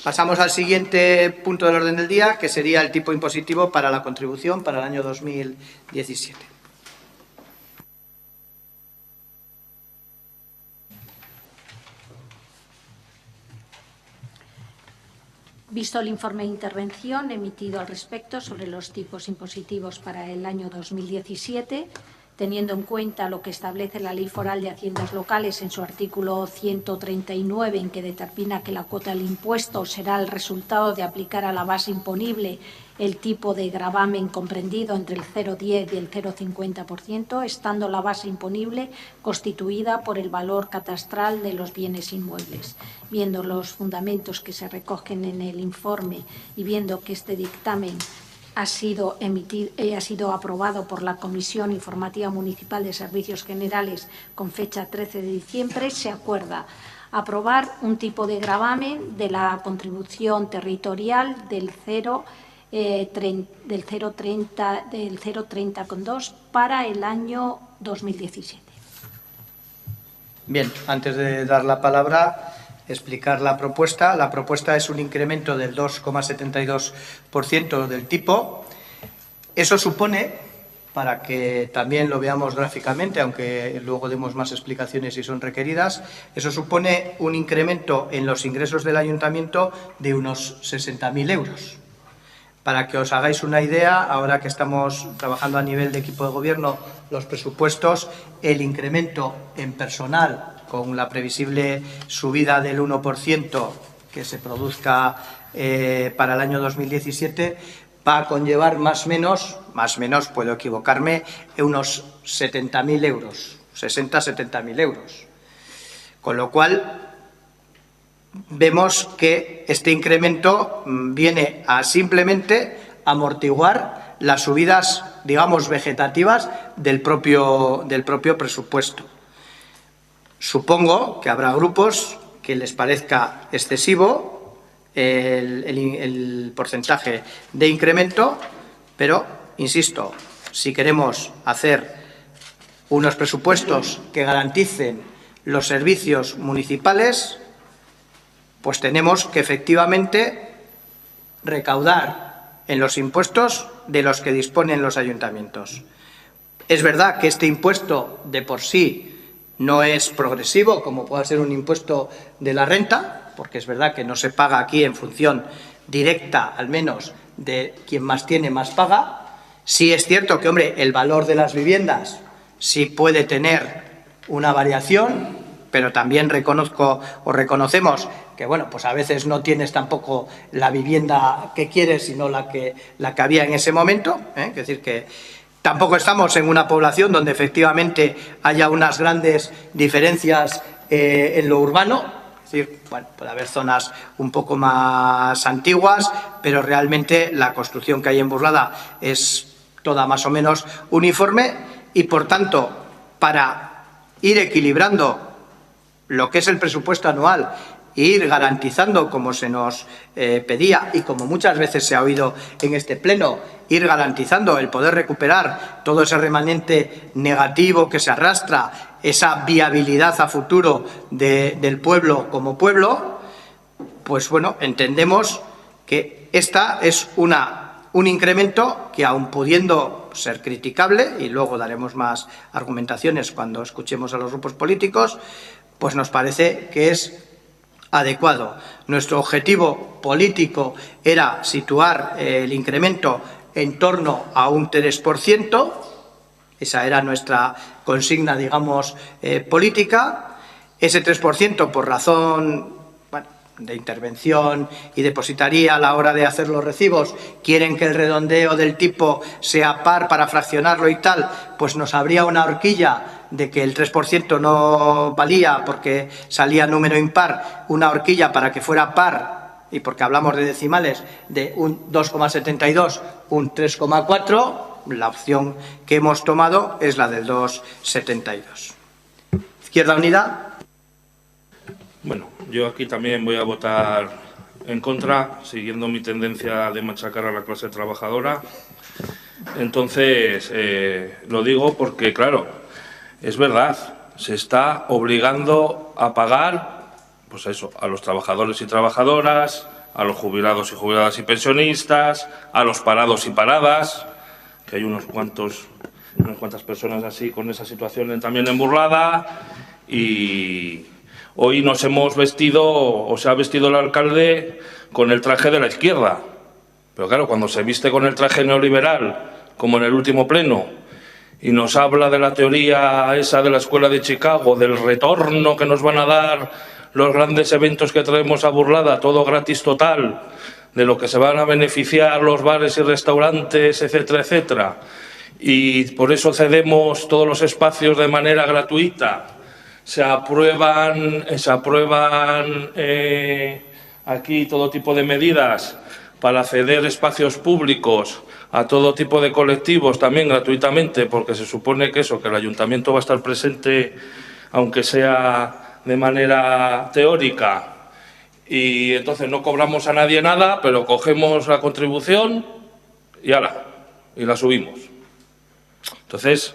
Pasamos al siguiente punto del orden del día, que sería el tipo impositivo para la contribución para el año 2017. Visto el informe de intervención emitido al respecto sobre los tipos impositivos para el año 2017, teniendo en cuenta lo que establece la Ley Foral de Haciendas Locales en su artículo 139, en que determina que la cuota del impuesto será el resultado de aplicar a la base imponible el tipo de gravamen comprendido entre el 0,10 y el 0,50%, estando la base imponible constituida por el valor catastral de los bienes inmuebles. Viendo los fundamentos que se recogen en el informe y viendo que este dictamen ha sido aprobado por la Comisión Informativa Municipal de Servicios Generales con fecha 13 de diciembre, se acuerda aprobar un tipo de gravamen de la contribución territorial del 0,30,2 para el año 2017. Bien, antes de dar la palabra, explicar la propuesta. La propuesta es un incremento del 2,72% del tipo. Eso supone, para que también lo veamos gráficamente, aunque luego demos más explicaciones si son requeridas, eso supone un incremento en los ingresos del ayuntamiento de unos 60.000 euros. Para que os hagáis una idea, ahora que estamos trabajando a nivel de equipo de gobierno los presupuestos, el incremento en personal con la previsible subida del 1% que se produzca para el año 2017, va a conllevar más o menos, puedo equivocarme, unos 70.000 euros, 60-70.000 euros. Con lo cual, vemos que este incremento viene a simplemente amortiguar las subidas, digamos, vegetativas del propio presupuesto. Supongo que habrá grupos que les parezca excesivo el porcentaje de incremento, pero, insisto, si queremos hacer unos presupuestos que garanticen los servicios municipales, pues tenemos que efectivamente recaudar en los impuestos de los que disponen los ayuntamientos. Es verdad que este impuesto de por sí no es progresivo, como pueda ser un impuesto de la renta, porque es verdad que no se paga aquí en función directa, al menos, de quien más tiene, más paga. Sí es cierto que, hombre, el valor de las viviendas sí puede tener una variación, pero también reconocemos que, bueno, pues a veces no tienes tampoco la vivienda que quieres, sino la que había en ese momento, Es decir, que tampoco estamos en una población donde efectivamente haya unas grandes diferencias en lo urbano. Es decir, bueno, puede haber zonas un poco más antiguas, pero realmente la construcción que hay en Burlada es toda más o menos uniforme y, por tanto, para ir equilibrando lo que es el presupuesto anual e ir garantizando, como se nos pedía y como muchas veces se ha oído en este pleno, ir garantizando el poder recuperar todo ese remanente negativo que se arrastra, esa viabilidad a futuro del pueblo como pueblo, pues bueno, entendemos que esta es un incremento que, aun pudiendo ser criticable, y luego daremos más argumentaciones cuando escuchemos a los grupos políticos, pues nos parece que es adecuado. Nuestro objetivo político era situar el incremento en torno a un 3%, esa era nuestra consigna, digamos, política. Ese 3%, por razón de intervención y depositaría a la hora de hacer los recibos, quieren que el redondeo del tipo sea par para fraccionarlo y tal, pues nos habría una horquilla de que el 3% no valía porque salía número impar, una horquilla para que fuera par, y porque hablamos de decimales, de un 2,72, un 3,4, la opción que hemos tomado es la del 2,72. Izquierda Unida. Bueno, yo aquí también voy a votar en contra, siguiendo mi tendencia de machacar a la clase trabajadora. Entonces, lo digo porque, claro, es verdad, se está obligando a pagar, pues eso, a los trabajadores y trabajadoras, a los jubilados y jubiladas y pensionistas, a los parados y paradas, que hay unas cuantas personas así con esa situación también en Burlada, y hoy nos hemos vestido, o se ha vestido el alcalde con el traje de la izquierda. Pero claro, cuando se viste con el traje neoliberal, como en el último pleno, y nos habla de la teoría esa de la Escuela de Chicago, del retorno que nos van a dar los grandes eventos que traemos a Burlada, todo gratis total, de lo que se van a beneficiar los bares y restaurantes, etcétera, etcétera, y por eso cedemos todos los espacios de manera gratuita, se aprueban aquí todo tipo de medidas para ceder espacios públicos a todo tipo de colectivos también gratuitamente, porque se supone que el ayuntamiento va a estar presente, aunque sea de manera teórica, y entonces no cobramos a nadie nada, pero cogemos la contribución y ¡hala! Y la subimos. Entonces,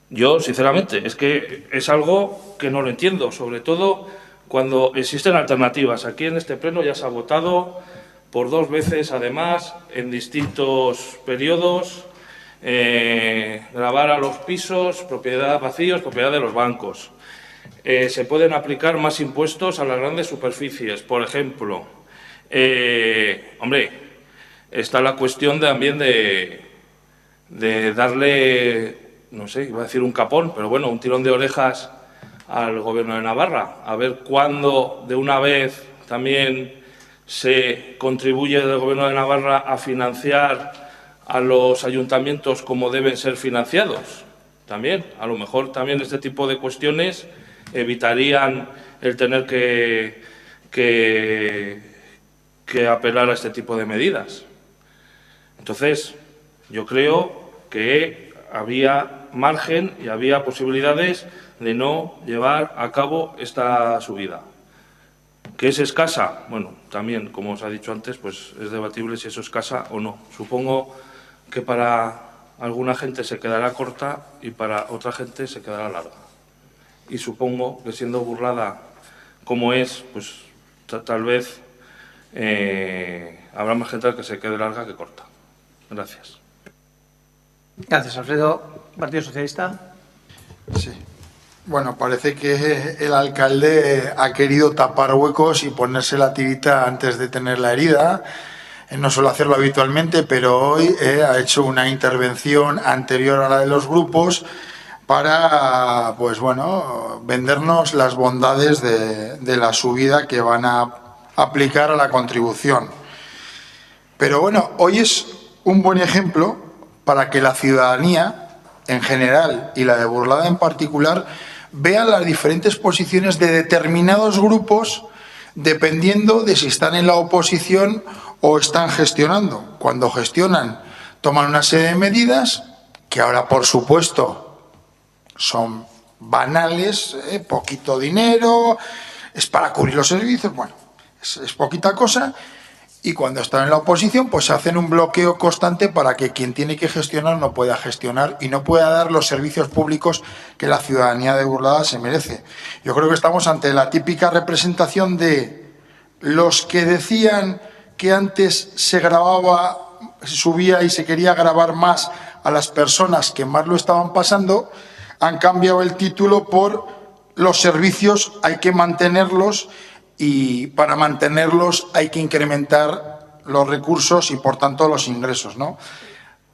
yo, sinceramente, es que es algo que no lo entiendo, sobre todo cuando existen alternativas. Aquí en este pleno ya se ha votado por 2 veces, además, en distintos periodos, gravar a los pisos, propiedad vacíos, propiedad de los bancos. Se pueden aplicar más impuestos a las grandes superficies, por ejemplo. Hombre, está la cuestión también de darle, no sé, iba a decir un capón, pero bueno, un tirón de orejas al Gobierno de Navarra, a ver cuándo de una vez también se contribuye del Gobierno de Navarra a financiar a los ayuntamientos como deben ser financiados. También, a lo mejor también este tipo de cuestiones evitarían el tener que apelar a este tipo de medidas. Entonces, yo creo que había margen y había posibilidades de no llevar a cabo esta subida. ¿Que es escasa? Bueno, también, como os ha dicho antes, pues es debatible si eso es escasa o no. Supongo que para alguna gente se quedará corta y para otra gente se quedará larga. Y supongo que siendo Burlada como es, pues tal vez habrá más gente que se quede larga que corta. Gracias. Gracias, Alfredo. Partido Socialista. Sí. Bueno, parece que el alcalde ha querido tapar huecos y ponerse la tirita antes de tener la herida. No suele hacerlo habitualmente, pero hoy ha hecho una intervención anterior a la de los grupos para, pues bueno, vendernos las bondades de la subida que van a aplicar a la contribución. Pero bueno, hoy es un buen ejemplo para que la ciudadanía en general y la de Burlada en particular vean las diferentes posiciones de determinados grupos dependiendo de si están en la oposición o están gestionando. Cuando gestionan, toman una serie de medidas que ahora, por supuesto, son banales, poquito dinero, es para cubrir los servicios, bueno, es poquita cosa. Y cuando están en la oposición, pues hacen un bloqueo constante para que quien tiene que gestionar no pueda gestionar y no pueda dar los servicios públicos que la ciudadanía de Burlada se merece. Yo creo que estamos ante la típica representación de los que decían que antes se grababa, se subía y se quería grabar más a las personas que más lo estaban pasando, han cambiado el título por los servicios hay que mantenerlos y para mantenerlos hay que incrementar los recursos y, por tanto, los ingresos, ¿no?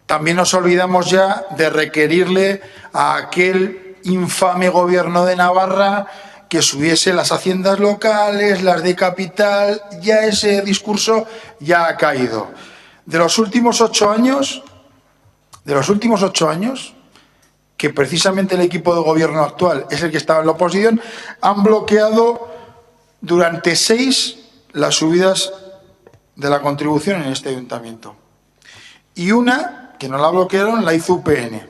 También nos olvidamos ya de requerirle a aquel infame Gobierno de Navarra que subiese las haciendas locales, las de capital, ya ese discurso ya ha caído. De los últimos 8 años, que precisamente el equipo de gobierno actual es el que estaba en la oposición, han bloqueado durante 6 las subidas de la contribución en este ayuntamiento. Y una, que no la bloquearon, la hizo UPN.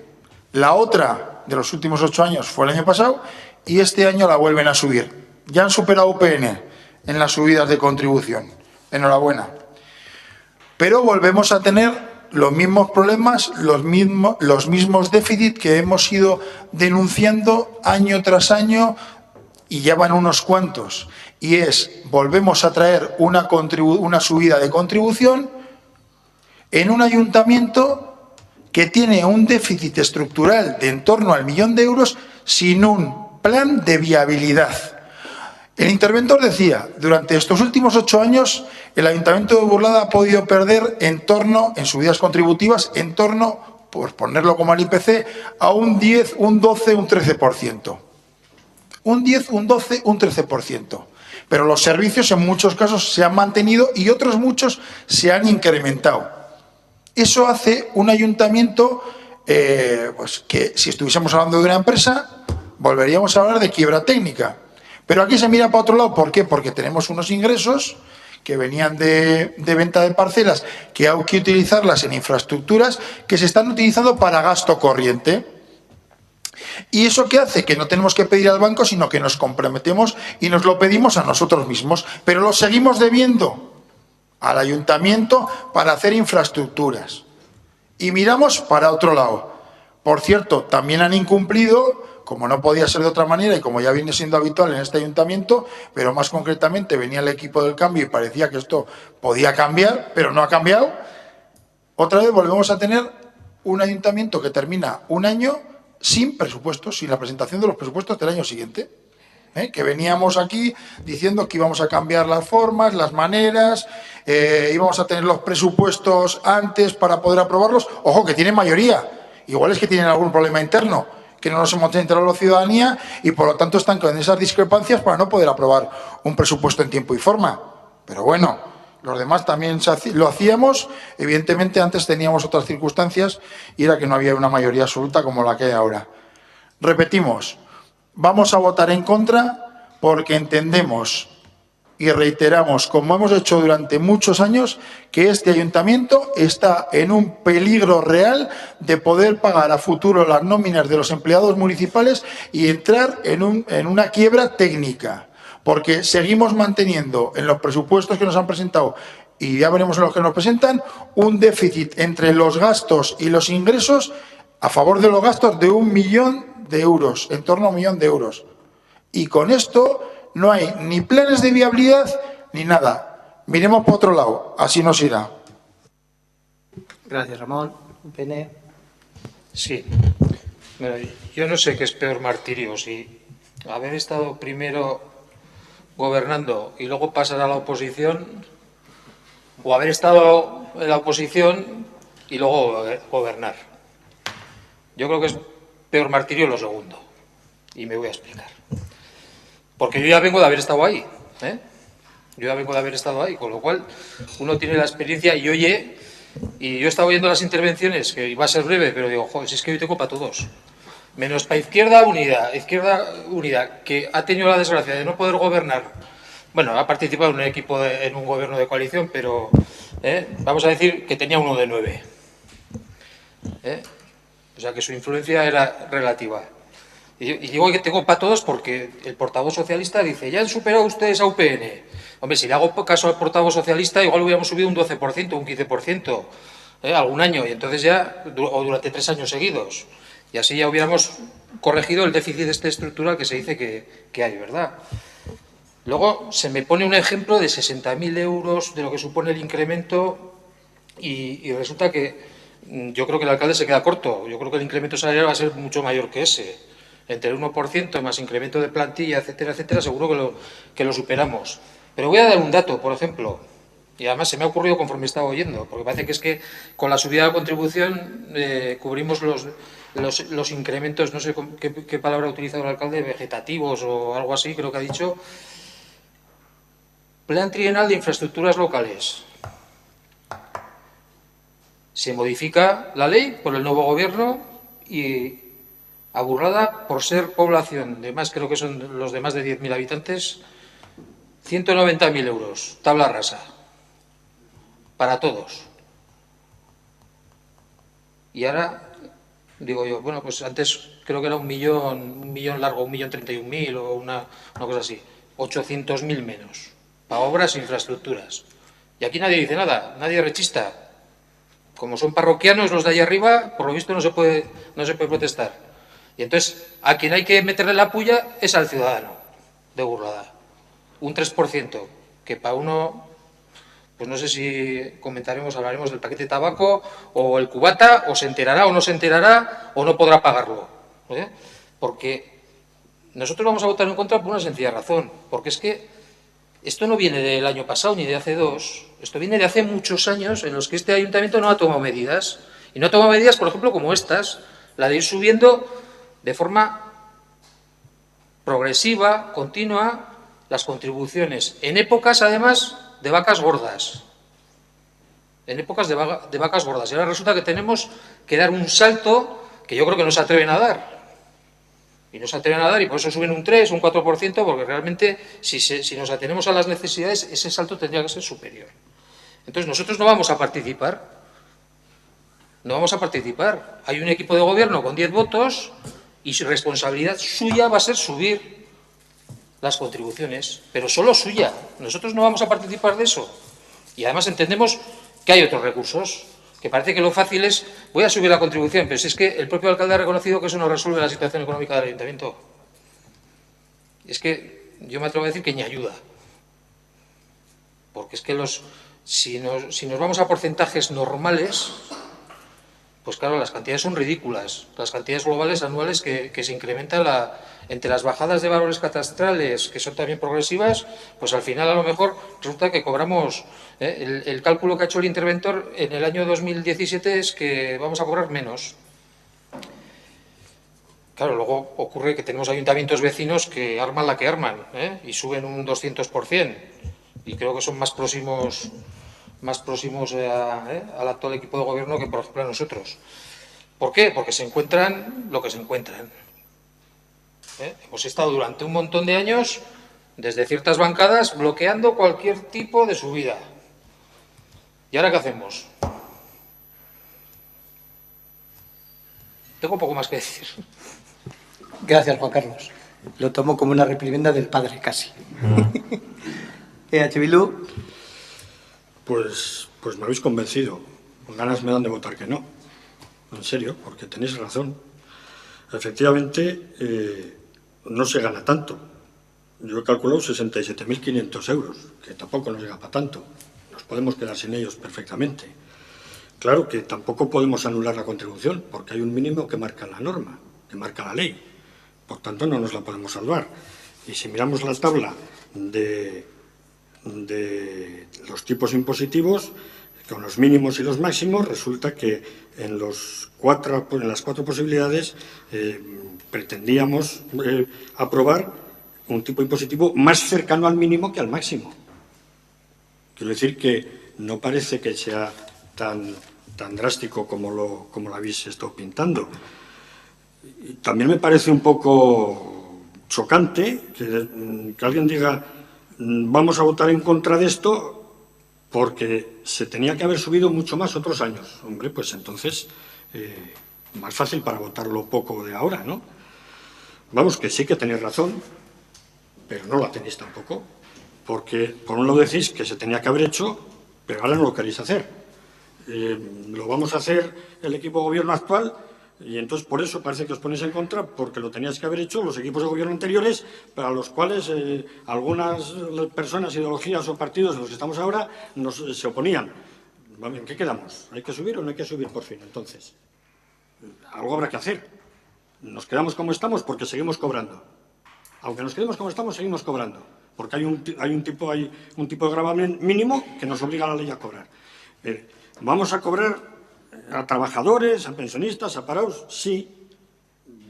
La otra, de los últimos 8 años, fue el año pasado, y este año la vuelven a subir. Ya han superado UPN en las subidas de contribución. Enhorabuena. Pero volvemos a tener los mismos problemas, los mismos déficits que hemos ido denunciando año tras año, y ya van unos cuantos. y volvemos a traer una subida de contribución en un ayuntamiento que tiene un déficit estructural de en torno al 1.000.000 de euros sin un plan de viabilidad. El interventor decía, durante estos últimos 8 años, el Ayuntamiento de Burlada ha podido perder en subidas contributivas, en torno, por ponerlo como al IPC, a un 10, un 12, un 13%. Un 10, un 12, un 13%. Pero los servicios en muchos casos se han mantenido y otros muchos se han incrementado. Eso hace un ayuntamiento pues que, si estuviésemos hablando de una empresa, volveríamos a hablar de quiebra técnica. Pero aquí se mira para otro lado. ¿Por qué? Porque tenemos unos ingresos que venían de venta de parcelas, que hay que utilizarlas en infraestructuras que se están utilizando para gasto corriente. ¿Y eso qué hace? Que no tenemos que pedir al banco, sino que nos comprometemos y nos lo pedimos a nosotros mismos. Pero lo seguimos debiendo al ayuntamiento para hacer infraestructuras. Y miramos para otro lado. Por cierto, también han incumplido, como no podía ser de otra manera y como ya viene siendo habitual en este ayuntamiento, pero más concretamente venía el equipo del cambio y parecía que esto podía cambiar, pero no ha cambiado. Otra vez volvemos a tener un ayuntamiento que termina un año sin presupuestos, sin la presentación de los presupuestos del año siguiente. Que veníamos aquí diciendo que íbamos a cambiar las formas, las maneras, íbamos a tener los presupuestos antes para poder aprobarlos. Ojo, que tienen mayoría. Igual es que tienen algún problema interno, que no nos hemos enterado la ciudadanía y por lo tanto están con esas discrepancias para no poder aprobar un presupuesto en tiempo y forma. Pero bueno, los demás también lo hacíamos. Evidentemente antes teníamos otras circunstancias y era que no había una mayoría absoluta como la que hay ahora. Repetimos, vamos a votar en contra porque entendemos y reiteramos, como hemos hecho durante muchos años, que este ayuntamiento está en un peligro real de poder pagar a futuro las nóminas de los empleados municipales y entrar en una quiebra técnica, porque seguimos manteniendo en los presupuestos que nos han presentado, y ya veremos en los que nos presentan, un déficit entre los gastos y los ingresos a favor de los gastos de 1.000.000 de euros, en torno a 1.000.000 de euros. Y con esto no hay ni planes de viabilidad ni nada. Miremos por otro lado, así nos irá. Gracias, Ramón. Pene. Sí. Bueno, yo no sé qué es peor martirio, si haber estado primero gobernando y luego pasar a la oposición, o haber estado en la oposición y luego gobernar. Yo creo que es peor martirio lo segundo, y me voy a explicar. Porque yo ya vengo de haber estado ahí, Yo ya vengo de haber estado ahí, con lo cual uno tiene la experiencia y oye, y yo he estado oyendo las intervenciones, que iba a ser breve, pero digo, joder, si es que hoy tengo para todos. Menos para Izquierda Unida, que ha tenido la desgracia de no poder gobernar. Bueno, ha participado en un equipo, en un gobierno de coalición, pero vamos a decir que tenía uno de 9. O sea que su influencia era relativa. Y digo que tengo para todos porque el portavoz socialista dice, ya han superado ustedes a UPN. Hombre, si le hago caso al portavoz socialista, igual hubiéramos subido un 12%, un 15%, algún año, y entonces ya, o durante 3 años seguidos. Y así ya hubiéramos corregido el déficit estructural que se dice que hay, ¿verdad? Luego se me pone un ejemplo de 60.000 euros de lo que supone el incremento y resulta que yo creo que el alcalde se queda corto. Yo creo que el incremento salarial va a ser mucho mayor que ese. Entre el 1% más incremento de plantilla, etcétera, etcétera, seguro que lo superamos. Pero voy a dar un dato, por ejemplo, y además se me ha ocurrido conforme estaba oyendo, porque parece que es que con la subida de contribución cubrimos los incrementos, no sé qué palabra ha utilizado el alcalde, vegetativos o algo así, creo que ha dicho. Plan trienal de infraestructuras locales. Se modifica la ley por el nuevo gobierno y a Burlada, por ser población de más, creo que son los de más de 10.000 habitantes, 190.000 euros, tabla rasa, para todos. Y ahora, digo yo, bueno, pues antes creo que era un millón largo, 1.031.000 o una cosa así, 800.000 menos, para obras e infraestructuras. Y aquí nadie dice nada, nadie rechista. Como son parroquianos los de allá arriba, por lo visto no se puede protestar. Y entonces, a quien hay que meterle la puya es al ciudadano de Burlada. un 3%, que para uno, pues no sé si hablaremos del paquete de tabaco o el cubata, o se enterará o no se enterará, o no podrá pagarlo. Porque nosotros vamos a votar en contra por una sencilla razón, porque es que esto no viene del año pasado ni de hace 2, esto viene de hace muchos años en los que este ayuntamiento no ha tomado medidas. Y no ha tomado medidas, por ejemplo, como estas, la de ir subiendo de forma progresiva, continua, las contribuciones, en épocas, además, de vacas gordas. En épocas de vacas gordas. Y ahora resulta que tenemos que dar un salto que yo creo que no se atreven a dar. Y no se atreven a dar, y por eso suben un 3, un 4%, porque realmente, si nos atenemos a las necesidades, ese salto tendría que ser superior. Entonces, nosotros no vamos a participar. No vamos a participar. Hay un equipo de gobierno con 10 votos y su responsabilidad suya va a ser subir las contribuciones, pero solo suya. Nosotros no vamos a participar de eso. Y además entendemos que hay otros recursos, que parece que lo fácil es, voy a subir la contribución, pero si es que el propio alcalde ha reconocido que eso no resuelve la situación económica del ayuntamiento. Es que yo me atrevo a decir que ni ayuda. Porque es que si nos vamos a porcentajes normales, pues claro, las cantidades son ridículas. Las cantidades globales anuales que se incrementan entre las bajadas de valores catastrales, que son también progresivas, pues al final a lo mejor resulta que cobramos, el cálculo que ha hecho el interventor en el año 2017 es que vamos a cobrar menos. Claro, luego ocurre que tenemos ayuntamientos vecinos que arman la que arman, y suben un 200%, y creo que son más próximos al actual equipo de gobierno que, por ejemplo, a nosotros. ¿Por qué? Porque se encuentran lo que se encuentran. Hemos estado durante un montón de años, desde ciertas bancadas, bloqueando cualquier tipo de subida. ¿Y ahora qué hacemos? Tengo poco más que decir. Gracias, Juan Carlos. Lo tomo como una reprimenda del padre, casi. EH Bildu. Pues me habéis convencido. Con ganas me dan de votar que no. En serio, porque tenéis razón. Efectivamente, no se gana tanto. Yo he calculado 67.500 euros, que tampoco nos llega para tanto. Nos podemos quedar sin ellos perfectamente. Claro que tampoco podemos anular la contribución, porque hay un mínimo que marca la norma, que marca la ley. Por tanto, no nos la podemos salvar. Y si miramos la tabla de los tipos impositivos, con los mínimos y los máximos, resulta que en las cuatro posibilidades pretendíamos aprobar un tipo impositivo más cercano al mínimo que al máximo. Quiero decir que no parece que sea tan drástico como lo habéis estado pintando. Y también me parece un poco chocante que alguien diga vamos a votar en contra de esto porque se tenía que haber subido mucho más otros años. Hombre, pues entonces más fácil para votarlo poco de ahora, ¿no? Vamos, que sí que tenéis razón, pero no la tenéis tampoco, porque por un lado decís que se tenía que haber hecho, pero ahora no lo queréis hacer. Lo vamos a hacer el equipo de gobierno actual y entonces por eso parece que os ponéis en contra, porque lo teníais que haber hecho los equipos de gobierno anteriores, para los cuales algunas personas, ideologías o partidos en los que estamos ahora se oponían. ¿En qué quedamos? ¿Hay que subir o no hay que subir por fin? Entonces, algo habrá que hacer. Nos quedamos como estamos porque seguimos cobrando. Aunque nos quedemos como estamos, seguimos cobrando. Porque hay un tipo de gravamen mínimo que nos obliga a la ley a cobrar. ¿Vamos a cobrar a trabajadores, a pensionistas, a parados? Sí.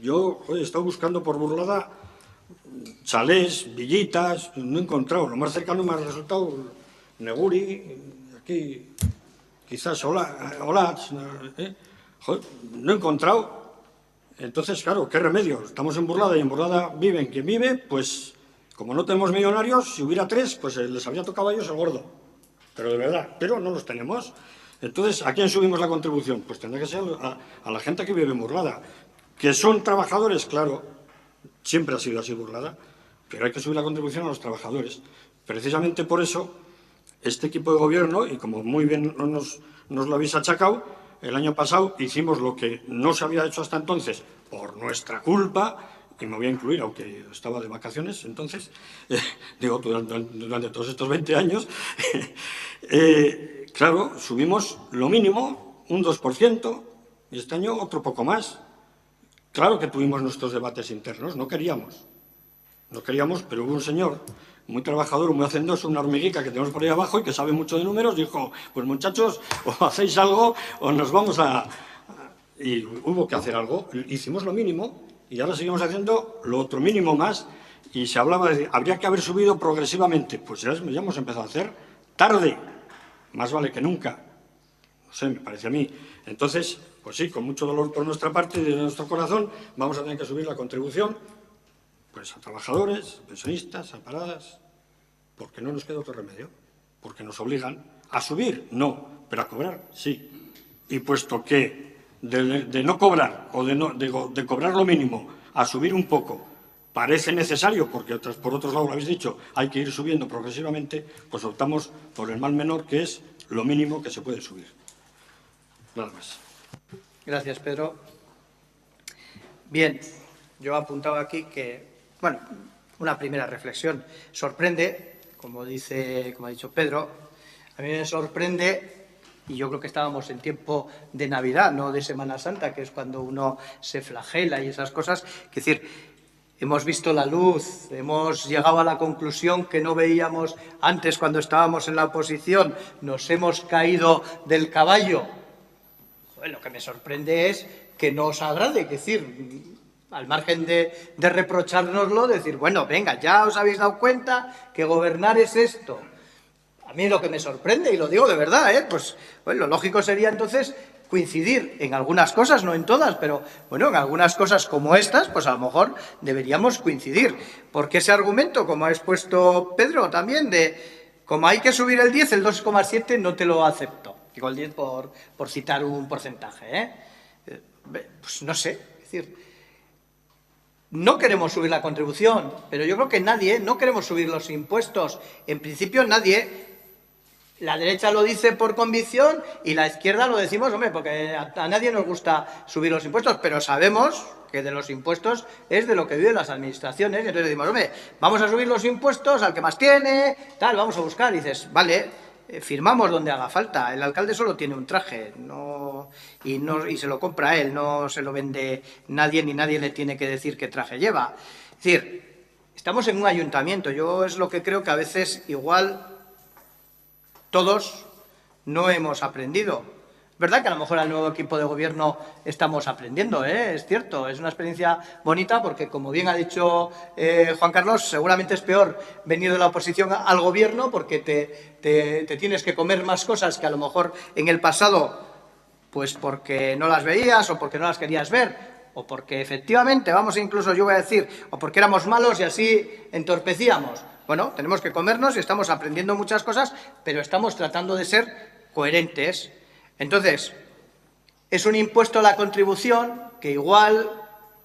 Yo he estado buscando por Burlada chalés, villitas, no he encontrado. Lo más cercano me ha resultado Neguri, aquí quizás Olatz, no he encontrado. Entonces, claro, ¿qué remedio? Estamos en Burlada y en Burlada viven quien vive, pues como no tenemos millonarios, si hubiera 3, pues les habría tocado a ellos el gordo. Pero de verdad, pero no los tenemos. Entonces, ¿a quién subimos la contribución? Pues tendrá que ser a la gente que vive en Burlada. ¿Que son trabajadores? Claro, siempre ha sido así Burlada, pero hay que subir la contribución a los trabajadores. Precisamente por eso, este equipo de gobierno, y como muy bien nos lo habéis achacado, el año pasado hicimos lo que no se había hecho hasta entonces, por nuestra culpa, y me voy a incluir, aunque estaba de vacaciones entonces, digo, durante todos estos 20 años, claro, subimos lo mínimo, un 2%, y este año otro poco más. Claro que tuvimos nuestros debates internos, no queríamos, pero hubo un señor muy trabajador, muy hacendoso, una hormiguica que tenemos por ahí abajo y que sabe mucho de números, dijo, pues muchachos, o hacéis algo o nos vamos a... Y hubo que hacer algo, hicimos lo mínimo y ahora seguimos haciendo lo otro mínimo más, y se hablaba de, habría que haber subido progresivamente, pues ya hemos empezado a hacer tarde, más vale que nunca, no sé, me parece a mí. Entonces, pues sí, con mucho dolor por nuestra parte y de nuestro corazón, vamos a tener que subir la contribución, pues a trabajadores, pensionistas, a paradas, porque no nos queda otro remedio, porque nos obligan a subir, no, pero a cobrar, sí. Y puesto que de no cobrar o de cobrar lo mínimo a subir un poco parece necesario, porque por otro lado lo habéis dicho, hay que ir subiendo progresivamente, pues optamos por el mal menor, que es lo mínimo que se puede subir. Nada más. Gracias, Pedro. Bien, yo apuntaba aquí que, bueno, una primera reflexión. Sorprende, como ha dicho Pedro, a mí me sorprende, y yo creo que estábamos en tiempo de Navidad, no de Semana Santa, que es cuando uno se flagela y esas cosas. Es decir, hemos visto la luz, hemos llegado a la conclusión que no veíamos antes cuando estábamos en la oposición, nos hemos caído del caballo. Joder, lo que me sorprende es que no os agrade, es decir, al margen de reprochárnoslo, decir, bueno, venga, ya os habéis dado cuenta que gobernar es esto. A mí lo que me sorprende, y lo digo de verdad, pues lo lógico sería entonces coincidir en algunas cosas, no en todas, pero bueno, en algunas cosas como estas, pues a lo mejor deberíamos coincidir. Porque ese argumento, como ha expuesto Pedro también, de como hay que subir el 10, el 2,7 no te lo acepto. Digo el 10 por citar un porcentaje, pues no sé, es decir, no queremos subir la contribución, pero yo creo que nadie, no queremos subir los impuestos. En principio nadie. La derecha lo dice por convicción y la izquierda lo decimos, hombre, porque a nadie nos gusta subir los impuestos, pero sabemos que de los impuestos es de lo que viven las administraciones. Y entonces decimos, hombre, vamos a subir los impuestos al que más tiene, tal, vamos a buscar. Y dices, vale, firmamos donde haga falta. El alcalde solo tiene un traje y se lo compra él, no se lo vende nadie, ni nadie le tiene que decir qué traje lleva. Es decir, estamos en un ayuntamiento. Yo es lo que creo que a veces igual todos no hemos aprendido. Es verdad que a lo mejor al nuevo equipo de gobierno estamos aprendiendo, es cierto, es una experiencia bonita porque, como bien ha dicho Juan Carlos, seguramente es peor venir de la oposición al gobierno porque te tienes que comer más cosas que a lo mejor en el pasado, pues porque no las veías o porque no las querías ver, o porque efectivamente, vamos, incluso yo voy a decir, o porque éramos malos y así entorpecíamos. Bueno, tenemos que comernos y estamos aprendiendo muchas cosas, pero estamos tratando de ser coherentes. Entonces, es un impuesto a la contribución que igual,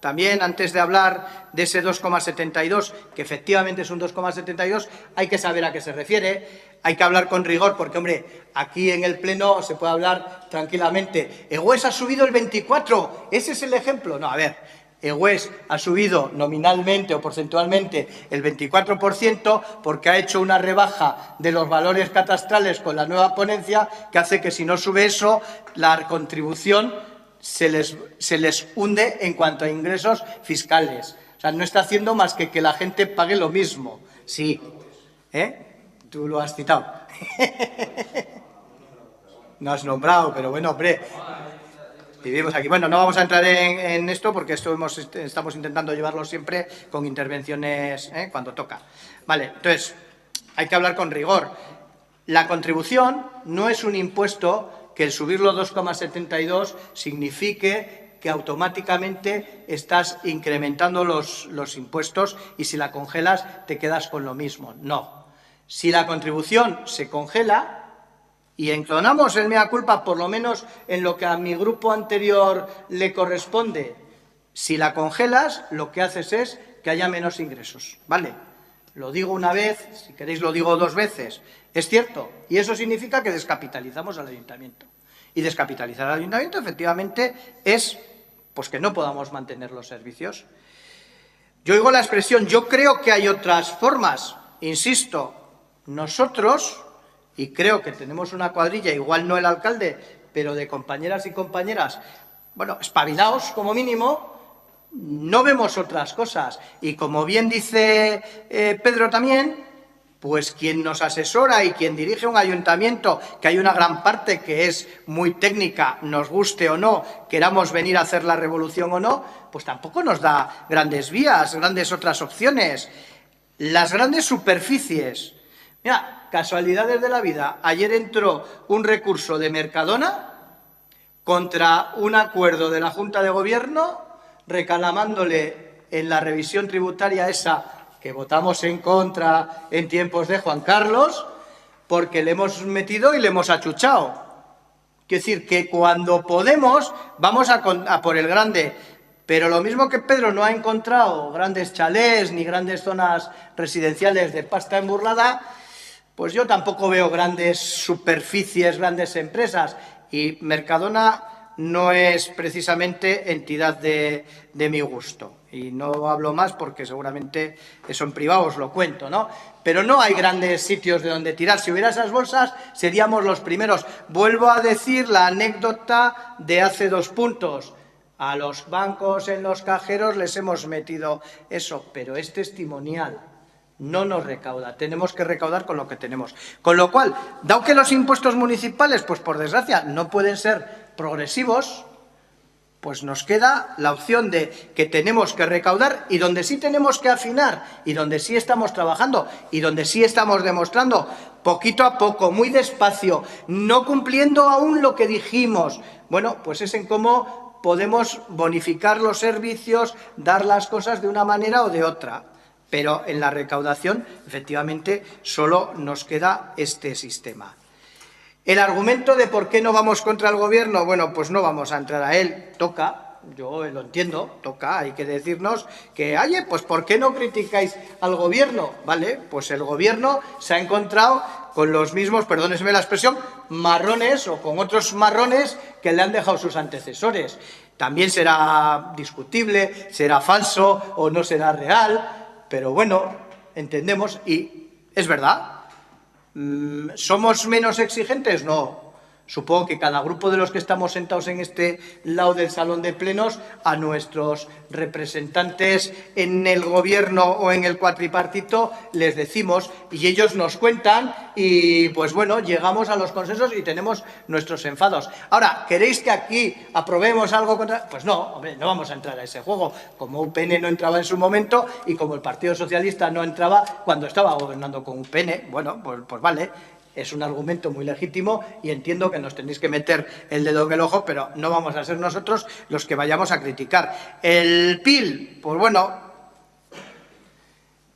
también antes de hablar de ese 2,72, que efectivamente es un 2,72, hay que saber a qué se refiere, hay que hablar con rigor, porque, hombre, aquí en el Pleno se puede hablar tranquilamente. Egués ha subido el 24, ese es el ejemplo. No, a ver. Egués ha subido nominalmente o porcentualmente el 24% porque ha hecho una rebaja de los valores catastrales con la nueva ponencia que hace que si no sube eso, la contribución se les hunde en cuanto a ingresos fiscales. O sea, no está haciendo más que la gente pague lo mismo. Sí, tú lo has citado. No has nombrado, pero bueno, hombre. Vivimos aquí. Bueno, no vamos a entrar en esto porque estamos intentando llevarlo siempre con intervenciones cuando toca. Vale, entonces, hay que hablar con rigor. La contribución no es un impuesto que el subirlo 2,72 signifique que automáticamente estás incrementando los impuestos y si la congelas te quedas con lo mismo. No. Si la contribución se congela, y entonamos el mea culpa, por lo menos en lo que a mi grupo anterior le corresponde. Si la congelas, lo que haces es que haya menos ingresos, ¿vale? Lo digo una vez, si queréis lo digo 2 veces. Es cierto, y eso significa que descapitalizamos al ayuntamiento. Y descapitalizar al ayuntamiento, efectivamente, es pues que no podamos mantener los servicios. Yo oigo la expresión, yo creo que hay otras formas. Insisto, nosotros, y creo que tenemos una cuadrilla, igual no el alcalde, pero de compañeras y compañeras, bueno, espabilaos como mínimo, no vemos otras cosas. Y como bien dice Pedro también, pues quien nos asesora y quien dirige un ayuntamiento, que hay una gran parte que es muy técnica, nos guste o no, queramos venir a hacer la revolución o no, pues tampoco nos da grandes vías, grandes otras opciones. Las grandes superficies. Mira, casualidades de la vida. Ayer entró un recurso de Mercadona contra un acuerdo de la Junta de Gobierno reclamándole en la revisión tributaria esa que votamos en contra en tiempos de Juan Carlos, porque le hemos metido y le hemos achuchado. Quiero decir que cuando podemos vamos a por el grande, pero lo mismo que Pedro no ha encontrado grandes chalés ni grandes zonas residenciales de pasta emburlada, pues yo tampoco veo grandes superficies, grandes empresas, y Mercadona no es precisamente entidad de mi gusto. Y no hablo más porque seguramente eso en privado os lo cuento, ¿no? Pero no hay grandes sitios de donde tirar. Si hubiera esas bolsas, seríamos los primeros. Vuelvo a decir la anécdota de hace 2 puntos. A los bancos en los cajeros les hemos metido eso, pero es testimonial. No nos recauda. Tenemos que recaudar con lo que tenemos. Con lo cual, dado que los impuestos municipales, pues por desgracia, no pueden ser progresivos, pues nos queda la opción de que tenemos que recaudar, y donde sí tenemos que afinar y donde sí estamos trabajando y donde sí estamos demostrando poquito a poco, muy despacio, no cumpliendo aún lo que dijimos. Bueno, pues es en cómo podemos bonificar los servicios, dar las cosas de una manera o de otra. Pero en la recaudación, efectivamente, solo nos queda este sistema. El argumento de por qué no vamos contra el Gobierno, bueno, pues no vamos a entrar a él, toca, yo lo entiendo, toca, hay que decirnos que, oye, pues ¿por qué no criticáis al Gobierno? Vale, pues el Gobierno se ha encontrado con los mismos, perdónenme la expresión, marrones o con otros marrones que le han dejado sus antecesores. También será discutible, será falso o no será real, pero bueno, entendemos y es verdad. ¿Somos menos exigentes? No. Supongo que cada grupo de los que estamos sentados en este lado del salón de plenos, a nuestros representantes en el Gobierno o en el cuatripartito les decimos y ellos nos cuentan y pues bueno, llegamos a los consensos y tenemos nuestros enfados. Ahora, ¿queréis que aquí aprobemos algo contra...? Pues no, hombre, no vamos a entrar a ese juego. Como UPN no entraba en su momento y como el Partido Socialista no entraba cuando estaba gobernando con UPN, bueno, pues vale. Es un argumento muy legítimo y entiendo que nos tenéis que meter el dedo en el ojo, pero no vamos a ser nosotros los que vayamos a criticar. El PIL, pues bueno,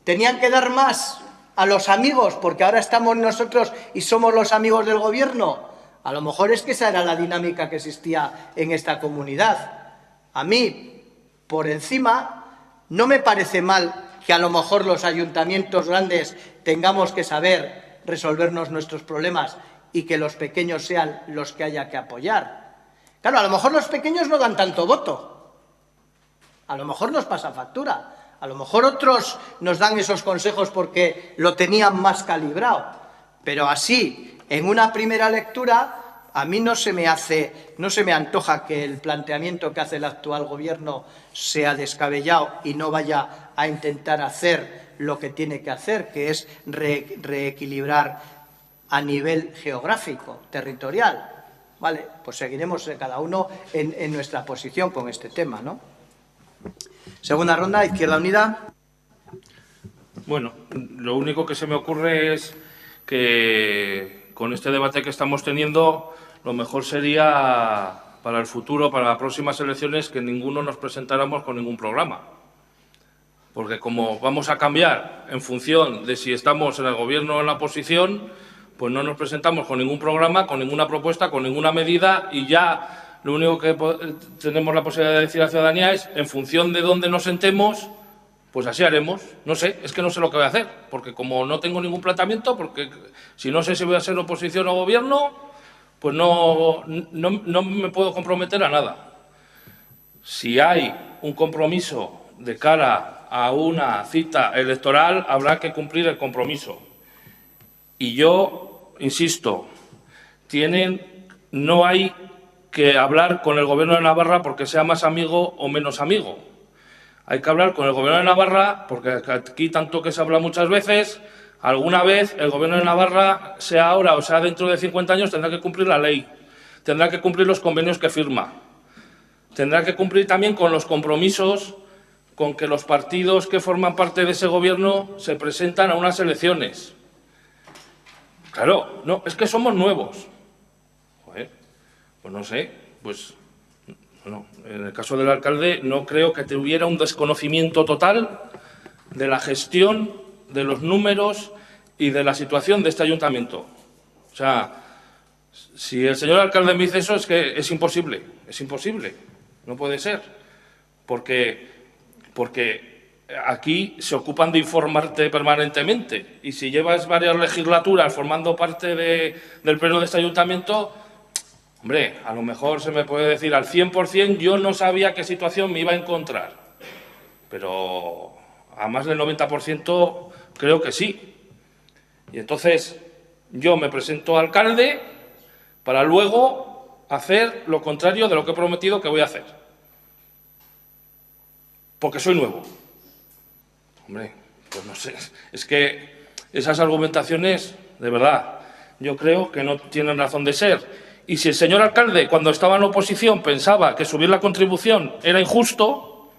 tenían que dar más a los amigos porque ahora estamos nosotros y somos los amigos del Gobierno. A lo mejor es que esa era la dinámica que existía en esta comunidad. A mí, por encima, no me parece mal que a lo mejor los ayuntamientos grandes tengamos que saber resolvernos nuestros problemas y que los pequeños sean los que haya que apoyar. Claro, a lo mejor los pequeños no dan tanto voto. A lo mejor nos pasa factura. A lo mejor otros nos dan esos consejos porque lo tenían más calibrado. Pero así, en una primera lectura, a mí no se me antoja que el planteamiento que hace el actual Gobierno sea descabellado y no vaya a intentar hacer lo que tiene que hacer, que es reequilibrar a nivel geográfico, territorial. Vale, pues seguiremos cada uno en nuestra posición con este tema, ¿no? Segunda ronda, Izquierda Unida. Bueno, lo único que se me ocurre es que con este debate que estamos teniendo, lo mejor sería para el futuro, para las próximas elecciones, que ninguno nos presentáramos con ningún programa. Porque como vamos a cambiar en función de si estamos en el Gobierno o en la oposición, pues no nos presentamos con ningún programa, con ninguna propuesta, con ninguna medida y ya lo único que tenemos la posibilidad de decir a la ciudadanía es, en función de dónde nos sentemos, pues así haremos. No sé, es que no sé lo que voy a hacer, porque como no tengo ningún planteamiento, porque si no sé si voy a ser oposición o Gobierno, pues no me puedo comprometer a nada. Si hay un compromiso de cara a una cita electoral habrá que cumplir el compromiso. Y yo, insisto, no hay que hablar con el Gobierno de Navarra porque sea más amigo o menos amigo. Hay que hablar con el Gobierno de Navarra porque aquí, tanto que se habla muchas veces, alguna vez el Gobierno de Navarra, sea ahora o sea dentro de 50 años, tendrá que cumplir la ley, tendrá que cumplir los convenios que firma, tendrá que cumplir también con los compromisos con que los partidos que forman parte de ese Gobierno se presentan a unas elecciones. Claro, no, es que somos nuevos. Joder, pues no sé, pues bueno, en el caso del alcalde no creo que tuviera un desconocimiento total de la gestión, de los números y de la situación de este ayuntamiento. O sea, si el señor alcalde me dice eso es que es imposible, no puede ser, porque aquí se ocupan de informarte permanentemente y si llevas varias legislaturas formando parte del pleno de este ayuntamiento, hombre, a lo mejor se me puede decir al 100% yo no sabía qué situación me iba a encontrar, pero a más del 90% creo que sí. Y entonces yo me presento alcalde para luego hacer lo contrario de lo que he prometido que voy a hacer, porque soy nuevo. Hombre, pues no sé, es que esas argumentaciones, de verdad, yo creo que no tienen razón de ser. Y si el señor alcalde, cuando estaba en la oposición, pensaba que subir la contribución era injusto,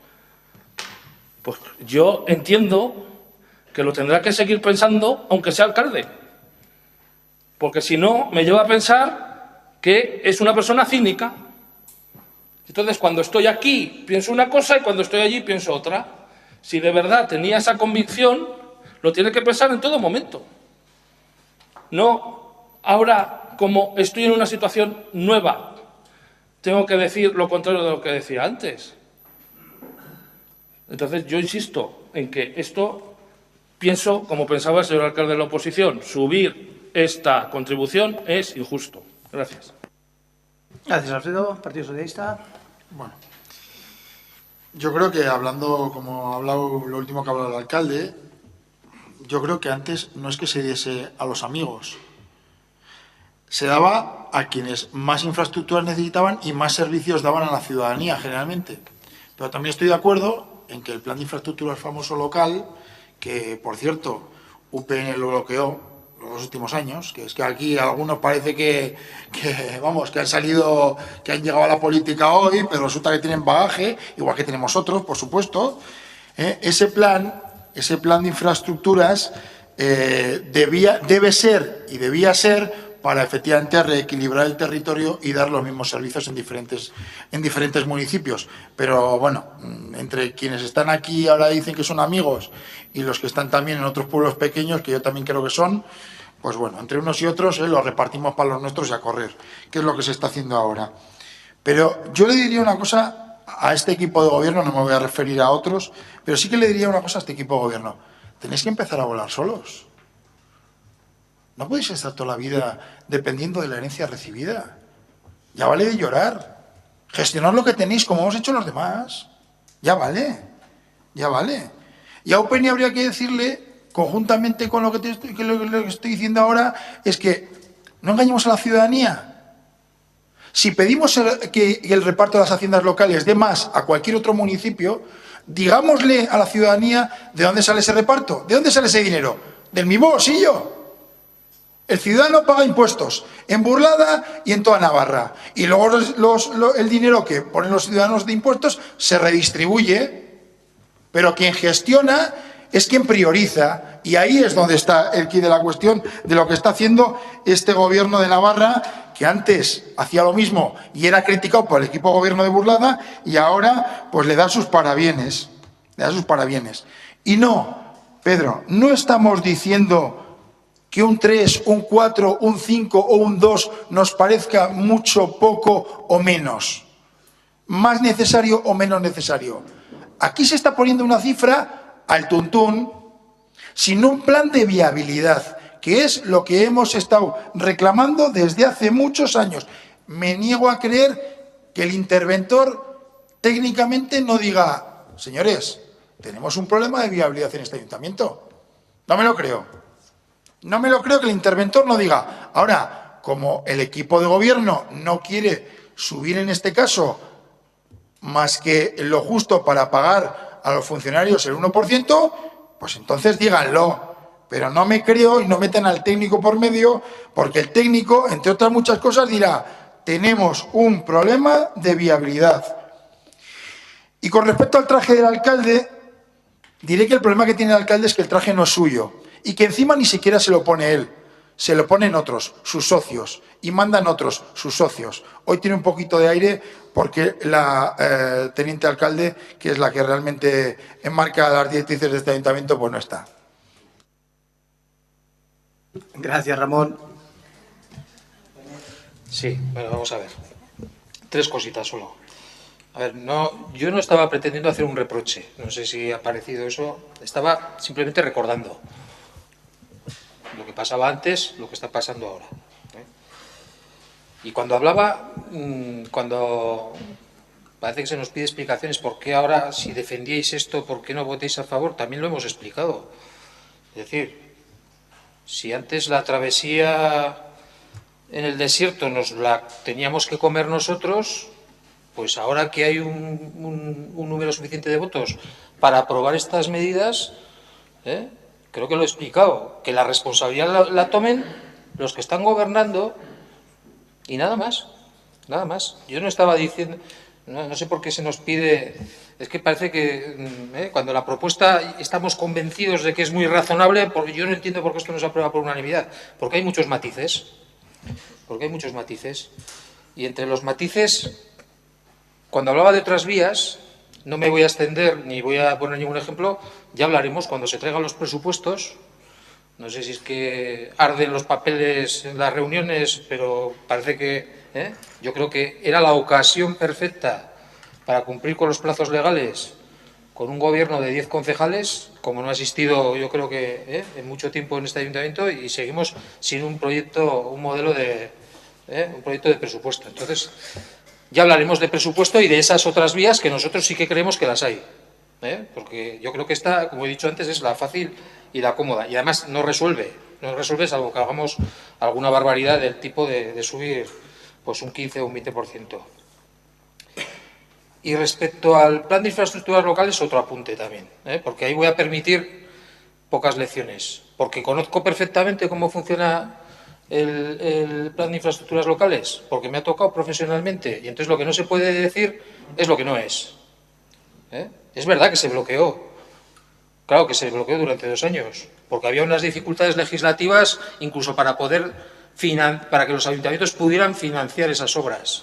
pues yo entiendo que lo tendrá que seguir pensando, aunque sea alcalde. Porque si no, me lleva a pensar que es una persona cínica. Entonces, cuando estoy aquí, pienso una cosa y cuando estoy allí, pienso otra. Si de verdad tenía esa convicción, lo tiene que pensar en todo momento. No, ahora, como estoy en una situación nueva, tengo que decir lo contrario de lo que decía antes. Entonces, yo insisto en que esto, pienso, como pensaba el señor alcalde de la oposición, subir esta contribución es injusto. Gracias. Gracias, Alfredo. Partido Socialista. Bueno, yo creo que hablando, como ha hablado lo último que ha hablado el alcalde, yo creo que antes no es que se diese a los amigos, se daba a quienes más infraestructuras necesitaban y más servicios daban a la ciudadanía generalmente. Pero también estoy de acuerdo en que el plan de infraestructuras famoso local, que por cierto UPN lo bloqueó los últimos años, que es que aquí algunos parece que han salido, que han llegado a la política hoy, pero resulta que tienen bagaje, igual que tenemos otros, por supuesto. Ese plan de infraestructuras debe ser y debía ser para efectivamente reequilibrar el territorio y dar los mismos servicios en diferentes municipios. Pero bueno, entre quienes están aquí ahora dicen que son amigos y los que están también en otros pueblos pequeños, que yo también creo que son, pues bueno, entre unos y otros los repartimos para los nuestros y a correr, que es lo que se está haciendo ahora. Pero yo le diría una cosa a este equipo de gobierno, no me voy a referir a otros, pero sí que le diría una cosa a este equipo de gobierno. Tenéis que empezar a volar solos. No podéis estar toda la vida dependiendo de la herencia recibida. Ya vale de llorar. Gestionad lo que tenéis como hemos hecho los demás. Ya vale. Ya vale. Y a UPN habría que decirle, conjuntamente con lo que estoy diciendo ahora, es que no engañemos a la ciudadanía. Si pedimos que el reparto de las haciendas locales dé más a cualquier otro municipio, digámosle a la ciudadanía de dónde sale ese reparto, de dónde sale ese dinero. Del mismo bolsillo. El ciudadano paga impuestos en Burlada y en toda Navarra. Y luego el dinero que ponen los ciudadanos de impuestos se redistribuye, pero quien gestiona es quien prioriza. Y ahí es donde está el quid de la cuestión de lo que está haciendo este gobierno de Navarra, que antes hacía lo mismo y era criticado por el equipo de gobierno de Burlada y ahora pues le da sus parabienes. Y no, Pedro, no estamos diciendo que un 3, un 4, un 5 o un 2 nos parezca mucho, poco o menos. Más necesario o menos necesario. Aquí se está poniendo una cifra al tuntún, sin un plan de viabilidad, que es lo que hemos estado reclamando desde hace muchos años. Me niego a creer que el interventor técnicamente no diga, señores, tenemos un problema de viabilidad en este ayuntamiento. No me lo creo. No me lo creo que el interventor no diga. Ahora, como el equipo de gobierno no quiere subir en este caso más que lo justo para pagar a los funcionarios el 1%, pues entonces díganlo. Pero no me creo y no metan al técnico por medio, porque el técnico, entre otras muchas cosas, dirá: tenemos un problema de viabilidad. Y con respecto al traje del alcalde, diré que el problema que tiene el alcalde es que el traje no es suyo y que encima ni siquiera se lo pone él, se lo ponen otros, sus socios, y mandan otros, sus socios. Hoy tiene un poquito de aire porque la teniente alcalde, que es la que realmente enmarca las directrices de este ayuntamiento, pues no está. Gracias, Ramón. Sí, bueno, vamos a ver. 3 cositas solo. A ver, yo no estaba pretendiendo hacer un reproche. No sé si ha parecido eso. Estaba simplemente recordando lo que pasaba antes, lo que está pasando ahora. Y cuando hablaba, cuando parece que se nos pide explicaciones por qué ahora, si defendíais esto, por qué no votéis a favor, también lo hemos explicado. Es decir, si antes la travesía en el desierto nos la teníamos que comer nosotros, pues ahora que hay un número suficiente de votos para aprobar estas medidas, creo que lo he explicado, que la responsabilidad la tomen los que están gobernando y nada más, nada más. Yo no estaba diciendo, no sé por qué se nos pide, es que parece que cuando la propuesta estamos convencidos de que es muy razonable, porque yo no entiendo por qué esto no se aprueba por unanimidad, porque hay muchos matices, y entre los matices, cuando hablaba de otras vías, no me voy a extender ni voy a poner ningún ejemplo, ya hablaremos cuando se traigan los presupuestos. No sé si es que arden los papeles en las reuniones, pero parece que yo creo que era la ocasión perfecta para cumplir con los plazos legales con un gobierno de 10 concejales, como no ha existido yo creo que en mucho tiempo en este ayuntamiento, y seguimos sin un proyecto, un modelo de un proyecto de presupuesto. Entonces, ya hablaremos de presupuesto y de esas otras vías que nosotros sí que creemos que las hay. Porque yo creo que esta, como he dicho antes, es la fácil y la cómoda. Y además no resuelve salvo que hagamos alguna barbaridad del tipo de subir pues un 15 o un 20%. Y respecto al plan de infraestructuras locales, otro apunte también, porque ahí voy a permitir pocas lecciones, porque conozco perfectamente cómo funciona el plan de infraestructuras locales, porque me ha tocado profesionalmente, y entonces lo que no se puede decir es lo que no es. Es verdad que se bloqueó, claro que se bloqueó durante 2 años, porque había unas dificultades legislativas incluso para que los ayuntamientos pudieran financiar esas obras.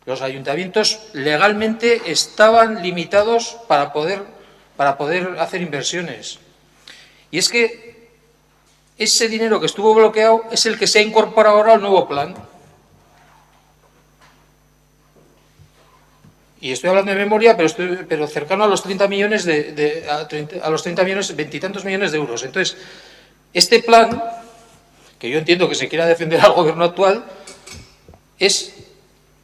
Los ayuntamientos legalmente estaban limitados para poder hacer inversiones. Y es que ese dinero que estuvo bloqueado es el que se ha incorporado ahora al nuevo plan. Y estoy hablando de memoria, pero cercano a los 30 millones a los 30 millones, 20 y tantos millones de euros. Entonces, este plan, que yo entiendo que se quiera defender al gobierno actual, es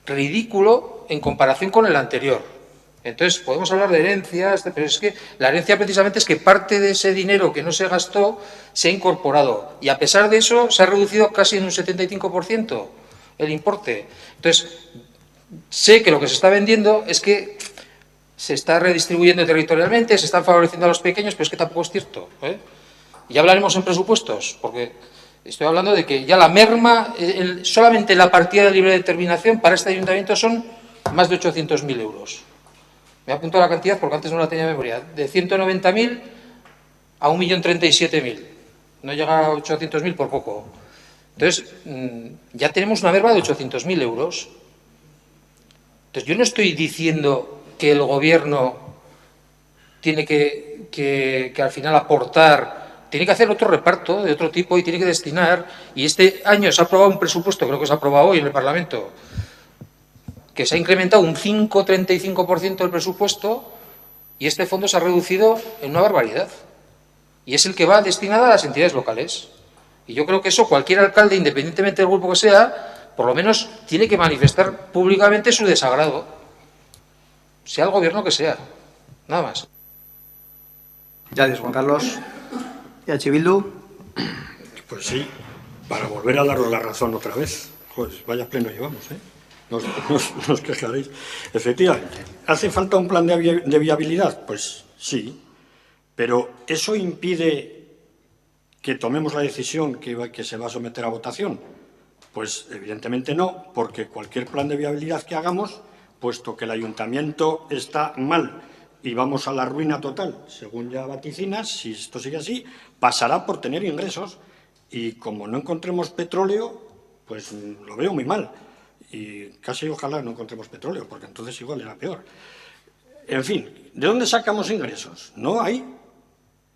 ridículo en comparación con el anterior. Entonces, podemos hablar de herencias, pero es que la herencia precisamente es que parte de ese dinero que no se gastó se ha incorporado. Y a pesar de eso, se ha reducido casi en un 75% el importe. Entonces, sé que lo que se está vendiendo es que se está redistribuyendo territorialmente, se están favoreciendo a los pequeños, pero es que tampoco es cierto. Y ya hablaremos en presupuestos, porque estoy hablando de que ya la merma, solamente la partida de libre determinación para este ayuntamiento son más de 800.000 euros. Me he apuntado la cantidad porque antes no la tenía en memoria. De 190.000 a 1.037.000. No llega a 800.000 por poco. Entonces, ya tenemos una merma de 800.000 euros. Entonces, yo no estoy diciendo que el gobierno tiene que al final aportar, tiene que hacer otro reparto de otro tipo y tiene que destinar, y este año se ha aprobado un presupuesto, creo que se ha aprobado hoy en el Parlamento, que se ha incrementado un 5,35% del presupuesto y este fondo se ha reducido en una barbaridad. Y es el que va destinado a las entidades locales. Y yo creo que eso cualquier alcalde, independientemente del grupo que sea, por lo menos tiene que manifestar públicamente su desagrado, sea el gobierno que sea. Nada más. Gracias, Juan Carlos. ¿Y a Bildu? Pues sí, para volver a daros la razón otra vez. Pues vaya pleno llevamos, ¿eh? No os quejaréis. Efectivamente, ¿hace falta un plan de viabilidad? Pues sí, pero ¿eso impide que tomemos la decisión que se va a someter a votación? Pues evidentemente no, porque cualquier plan de viabilidad que hagamos, puesto que el ayuntamiento está mal y vamos a la ruina total, según ya vaticinas, si esto sigue así, pasará por tener ingresos y como no encontremos petróleo, pues lo veo muy mal. Y casi ojalá no encontremos petróleo, porque entonces igual era peor. En fin, ¿de dónde sacamos ingresos? No hay.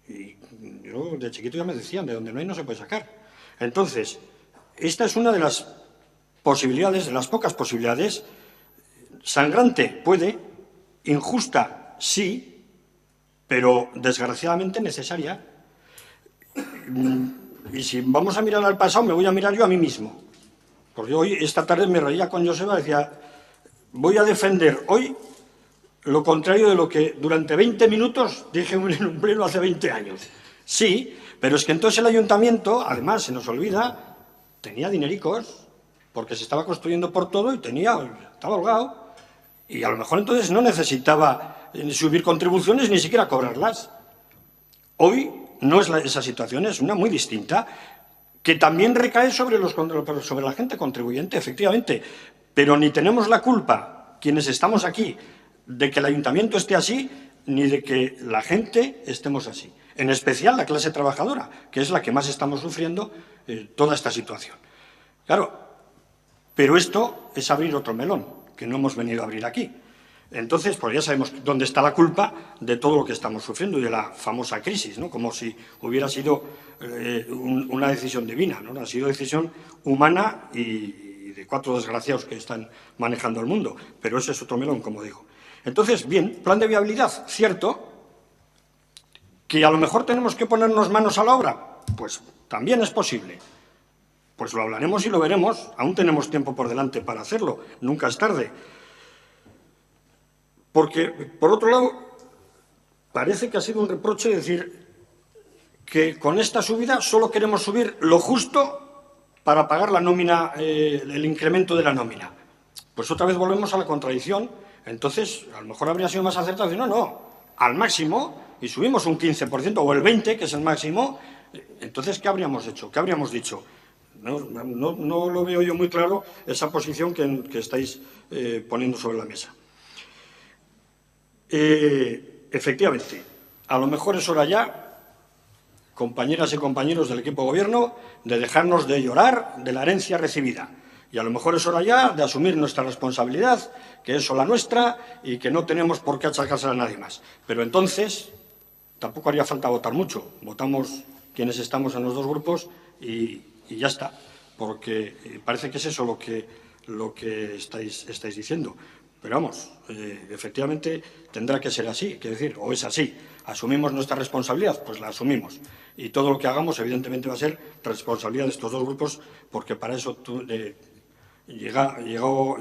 Y yo de chiquito ya me decían, de donde no hay no se puede sacar. Entonces, esta es una de las posibilidades, de las pocas posibilidades. Sangrante puede, injusta sí, pero desgraciadamente necesaria. Y si vamos a mirar al pasado, me voy a mirar yo a mí mismo. Porque hoy, esta tarde, me reía con Joseba, decía, voy a defender hoy lo contrario de lo que durante 20 minutos dije en un pleno hace 20 años. Sí, pero es que entonces el ayuntamiento, además, se nos olvida, tenía dinericos, porque se estaba construyendo por todo y estaba holgado. Y a lo mejor entonces no necesitaba subir contribuciones ni siquiera cobrarlas. Hoy no es esa situación, es una muy distinta, que también recae sobre la gente contribuyente, efectivamente, pero ni tenemos la culpa, quienes estamos aquí, de que el ayuntamiento esté así, ni de que la gente estemos así. En especial la clase trabajadora, que es la que más estamos sufriendo toda esta situación. Claro, pero esto es abrir otro melón, que no hemos venido a abrir aquí. Entonces, pues ya sabemos dónde está la culpa de todo lo que estamos sufriendo y de la famosa crisis, ¿no? Como si hubiera sido una decisión divina, ¿no? Ha sido decisión humana y de 4 desgraciados que están manejando el mundo. Pero ese es otro melón, como digo. Entonces, bien, plan de viabilidad, cierto. ¿Que a lo mejor tenemos que ponernos manos a la obra? Pues también es posible. Pues lo hablaremos y lo veremos. Aún tenemos tiempo por delante para hacerlo. Nunca es tarde. Porque, por otro lado, parece que ha sido un reproche decir que con esta subida solo queremos subir lo justo para pagar la nómina, el incremento de la nómina. Pues otra vez volvemos a la contradicción. Entonces, a lo mejor habría sido más acertado decir, no, al máximo, y subimos un 15% o el 20%, que es el máximo. Entonces, ¿qué habríamos hecho? ¿Qué habríamos dicho? No lo veo yo muy claro, esa posición que estáis poniendo sobre la mesa. Efectivamente, a lo mejor es hora ya, compañeras y compañeros del equipo de gobierno, de dejarnos de llorar de la herencia recibida. Y a lo mejor es hora ya de asumir nuestra responsabilidad, que es sola nuestra y que no tenemos por qué achacársela a nadie más. Pero entonces tampoco haría falta votar mucho. Votamos quienes estamos en los dos grupos y ya está, porque parece que es eso lo que estáis diciendo. Pero vamos, efectivamente tendrá que ser así, quiero decir, o es así. ¿Asumimos nuestra responsabilidad? Pues la asumimos. Y todo lo que hagamos, evidentemente, va a ser responsabilidad de estos dos grupos, porque para eso llegó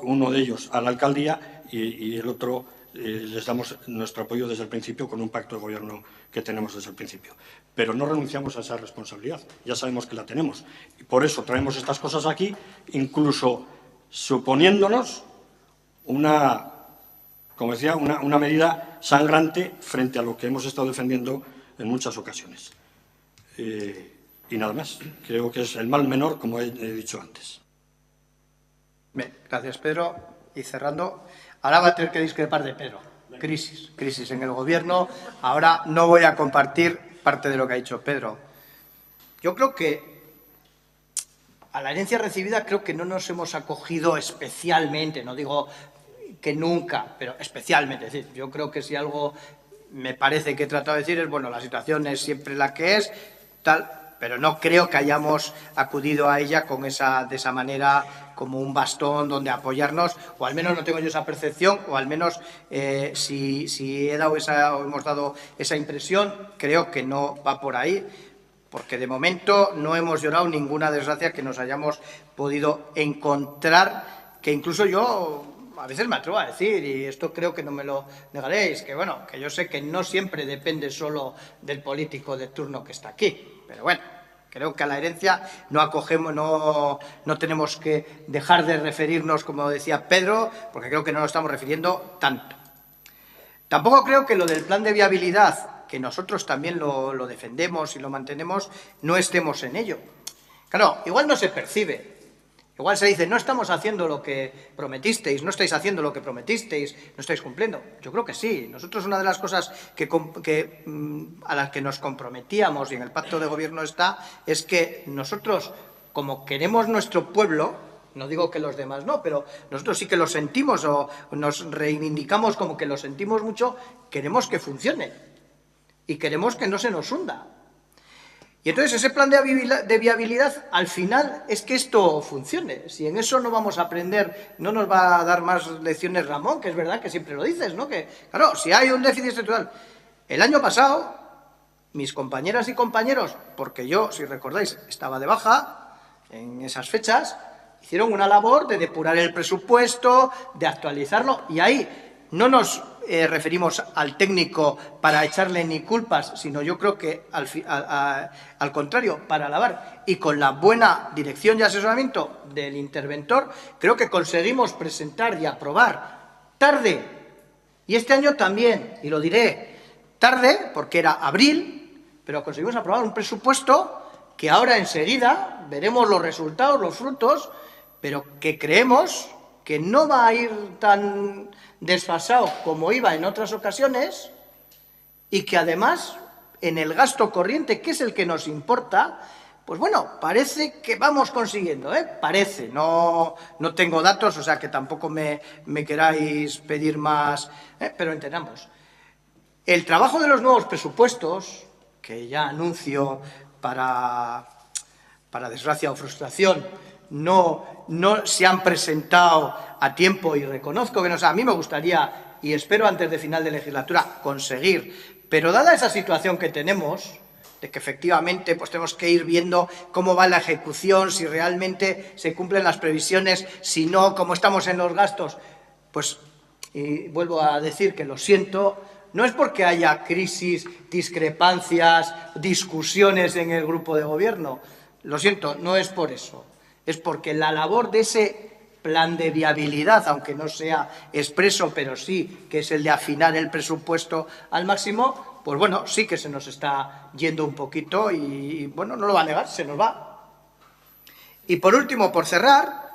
uno de ellos a la alcaldía y el otro les damos nuestro apoyo desde el principio con un pacto de gobierno que tenemos desde el principio. Pero no renunciamos a esa responsabilidad, ya sabemos que la tenemos. Y por eso traemos estas cosas aquí, incluso suponiéndonos como decía, una medida sangrante frente a lo que hemos estado defendiendo en muchas ocasiones. Y nada más, creo que es el mal menor, como he dicho antes. Bien, gracias, Pedro. Y cerrando, ahora va a tener que discrepar de Pedro. Crisis en el gobierno. Ahora no voy a compartir parte de lo que ha dicho Pedro. Yo creo que a la herencia recibida creo que no nos hemos acogido especialmente, no digo que nunca, pero especialmente. Es decir, yo creo que si algo me parece que he tratado de decir es, bueno, la situación es siempre la que es, tal, pero no creo que hayamos acudido a ella de esa manera, como un bastón donde apoyarnos, o al menos no tengo yo esa percepción, o al menos si hemos dado esa impresión, creo que no va por ahí. Porque de momento no hemos llorado ninguna desgracia que nos hayamos podido encontrar, que incluso yo a veces me atrevo a decir, y esto creo que no me lo negaréis, que bueno, que yo sé que no siempre depende solo del político de turno que está aquí, pero bueno, creo que a la herencia no tenemos que dejar de referirnos, como decía Pedro, porque creo que no nos estamos refiriendo tanto. Tampoco creo que lo del plan de viabilidad, que nosotros también lo defendemos y lo mantenemos, no estemos en ello. Claro, igual no se percibe. Igual se dice, no estamos haciendo lo que prometisteis, no estáis haciendo lo que prometisteis, no estáis cumpliendo. Yo creo que sí. Nosotros una de las cosas a las que nos comprometíamos, y en el pacto de gobierno está, es que nosotros, como queremos nuestro pueblo, no digo que los demás no, pero nosotros sí que lo sentimos o nos reivindicamos como que lo sentimos mucho, queremos que funcione y queremos que no se nos hunda. Y entonces ese plan de viabilidad, al final, es que esto funcione. Si en eso no vamos a aprender, no nos va a dar más lecciones Ramón, que es verdad que siempre lo dices, ¿no? Que, claro, si hay un déficit estructural. El año pasado, mis compañeras y compañeros, porque yo, si recordáis, estaba de baja en esas fechas, hicieron una labor de depurar el presupuesto, de actualizarlo, y ahí no nos referimos al técnico para echarle ni culpas, sino yo creo que al contrario, para alabar, y con la buena dirección y asesoramiento del interventor, creo que conseguimos presentar y aprobar tarde, y este año también, y lo diré, tarde, porque era abril, pero conseguimos aprobar un presupuesto que ahora enseguida veremos los resultados, los frutos, pero que creemos que no va a ir tan desfasado como iba en otras ocasiones y que además en el gasto corriente, que es el que nos importa, pues bueno, parece que vamos consiguiendo, parece, no tengo datos, o sea que tampoco me queráis pedir más, pero entendamos. El trabajo de los nuevos presupuestos, que ya anuncio para desgracia o frustración, no se han presentado a tiempo y reconozco que no, o sea, a mí me gustaría y espero antes de final de legislatura conseguir, pero dada esa situación que tenemos, de que efectivamente pues tenemos que ir viendo cómo va la ejecución, si realmente se cumplen las previsiones, si no, cómo estamos en los gastos, pues y vuelvo a decir que lo siento, no es porque haya crisis, discrepancias, discusiones en el grupo de gobierno, lo siento, no es por eso. Es porque la labor de ese plan de viabilidad, aunque no sea expreso, pero sí que es el de afinar el presupuesto al máximo, pues bueno, sí que se nos está yendo un poquito y bueno, no lo va a negar, se nos va. Y por último, por cerrar,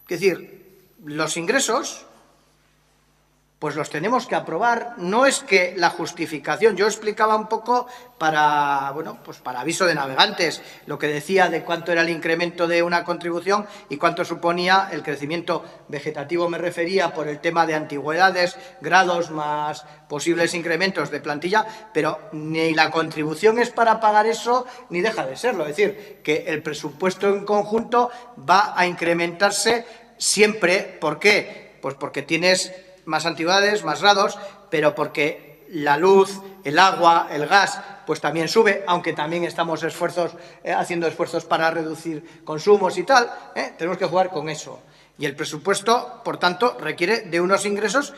es decir, los ingresos, pues los tenemos que aprobar. No es que la justificación, yo explicaba un poco para aviso de navegantes, lo que decía de cuánto era el incremento de una contribución y cuánto suponía el crecimiento vegetativo, me refería por el tema de antigüedades, grados más posibles incrementos de plantilla, pero ni la contribución es para pagar eso, ni deja de serlo. Es decir, que el presupuesto en conjunto va a incrementarse siempre. ¿Por qué? Pues porque tienes más antigüedades, más grados, pero porque la luz, el agua, el gas, pues también sube, aunque también estamos haciendo esfuerzos para reducir consumos y tal, tenemos que jugar con eso. Y el presupuesto, por tanto, requiere de unos ingresos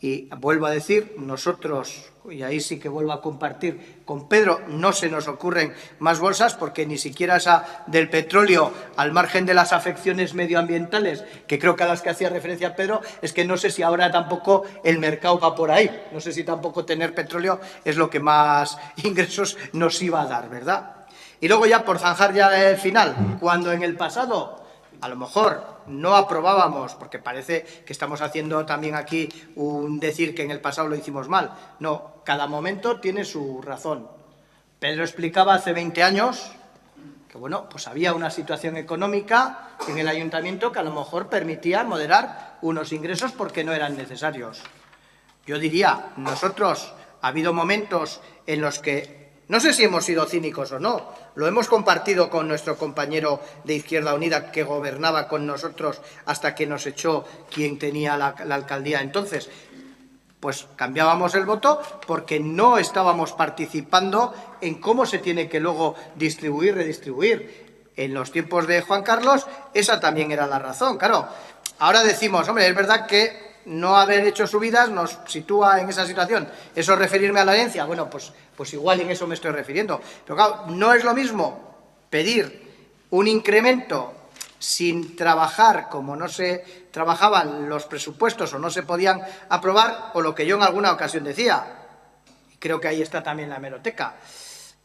y vuelvo a decir, nosotros, y ahí sí que vuelvo a compartir con Pedro, no se nos ocurren más bolsas porque ni siquiera esa del petróleo, al margen de las afecciones medioambientales, que creo que a las que hacía referencia Pedro, es que no sé si ahora tampoco el mercado va por ahí, no sé si tampoco tener petróleo es lo que más ingresos nos iba a dar, ¿verdad? Y luego ya por zanjar ya el final, cuando en el pasado a lo mejor no aprobábamos, porque parece que estamos haciendo también aquí un decir que en el pasado lo hicimos mal. No, cada momento tiene su razón. Pedro explicaba hace 20 años que, bueno, pues había una situación económica en el ayuntamiento que a lo mejor permitía moderar unos ingresos porque no eran necesarios. Yo diría, nosotros ha habido momentos en los que, no sé si hemos sido cínicos o no, lo hemos compartido con nuestro compañero de Izquierda Unida que gobernaba con nosotros hasta que nos echó quien tenía la alcaldía entonces. Pues cambiábamos el voto porque no estábamos participando en cómo se tiene que luego distribuir, redistribuir. En los tiempos de Juan Carlos, esa también era la razón. Claro, Ahora decimos, hombre, es verdad que no haber hecho subidas nos sitúa en esa situación. ¿Eso referirme a la herencia? Bueno, pues igual en eso me estoy refiriendo. Pero claro, no es lo mismo pedir un incremento sin trabajar como no se trabajaban los presupuestos o no se podían aprobar, o lo que yo en alguna ocasión decía, y creo que ahí está también la hemeroteca.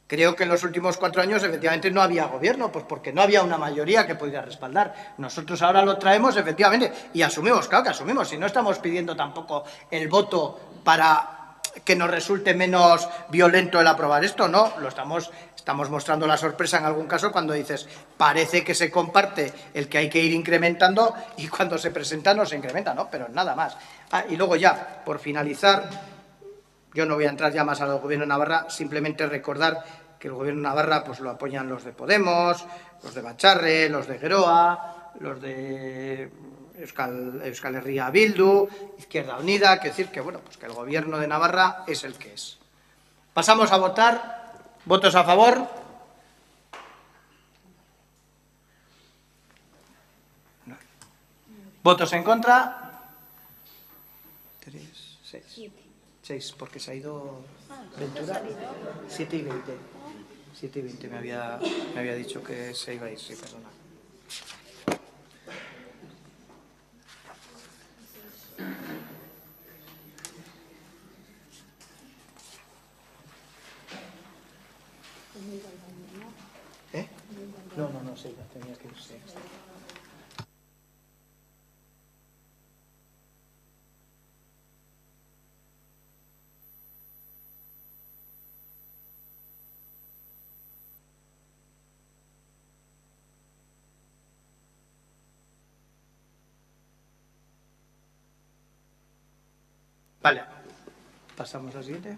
Creo que en los últimos 4 años efectivamente no había gobierno, pues porque no había una mayoría que pudiera respaldar. Nosotros ahora lo traemos efectivamente y asumimos, claro que asumimos, si no estamos pidiendo tampoco el voto para que nos resulte menos violento el aprobar esto, no, estamos mostrando la sorpresa en algún caso cuando dices, parece que se comparte el que hay que ir incrementando y cuando se presenta no se incrementa, ¿no? Pero nada más. Y luego ya, por finalizar, yo no voy a entrar ya más al Gobierno de Navarra, simplemente recordar que el Gobierno de Navarra pues lo apoyan los de Podemos, los de Batzarre, los de Geroa, los de Euskal Herria Bildu, Izquierda Unida, que decir que, bueno, pues que el Gobierno de Navarra es el que es. Pasamos a votar. ¿Votos a favor? No. ¿Votos en contra? 3, 6. 6, porque se ha ido Ventura. 7 y 20. 7 y 20 me había dicho que se iba a ir, sí, perdona. ¿Eh? No, sí, tenía que irse. Vale, pasamos al siguiente.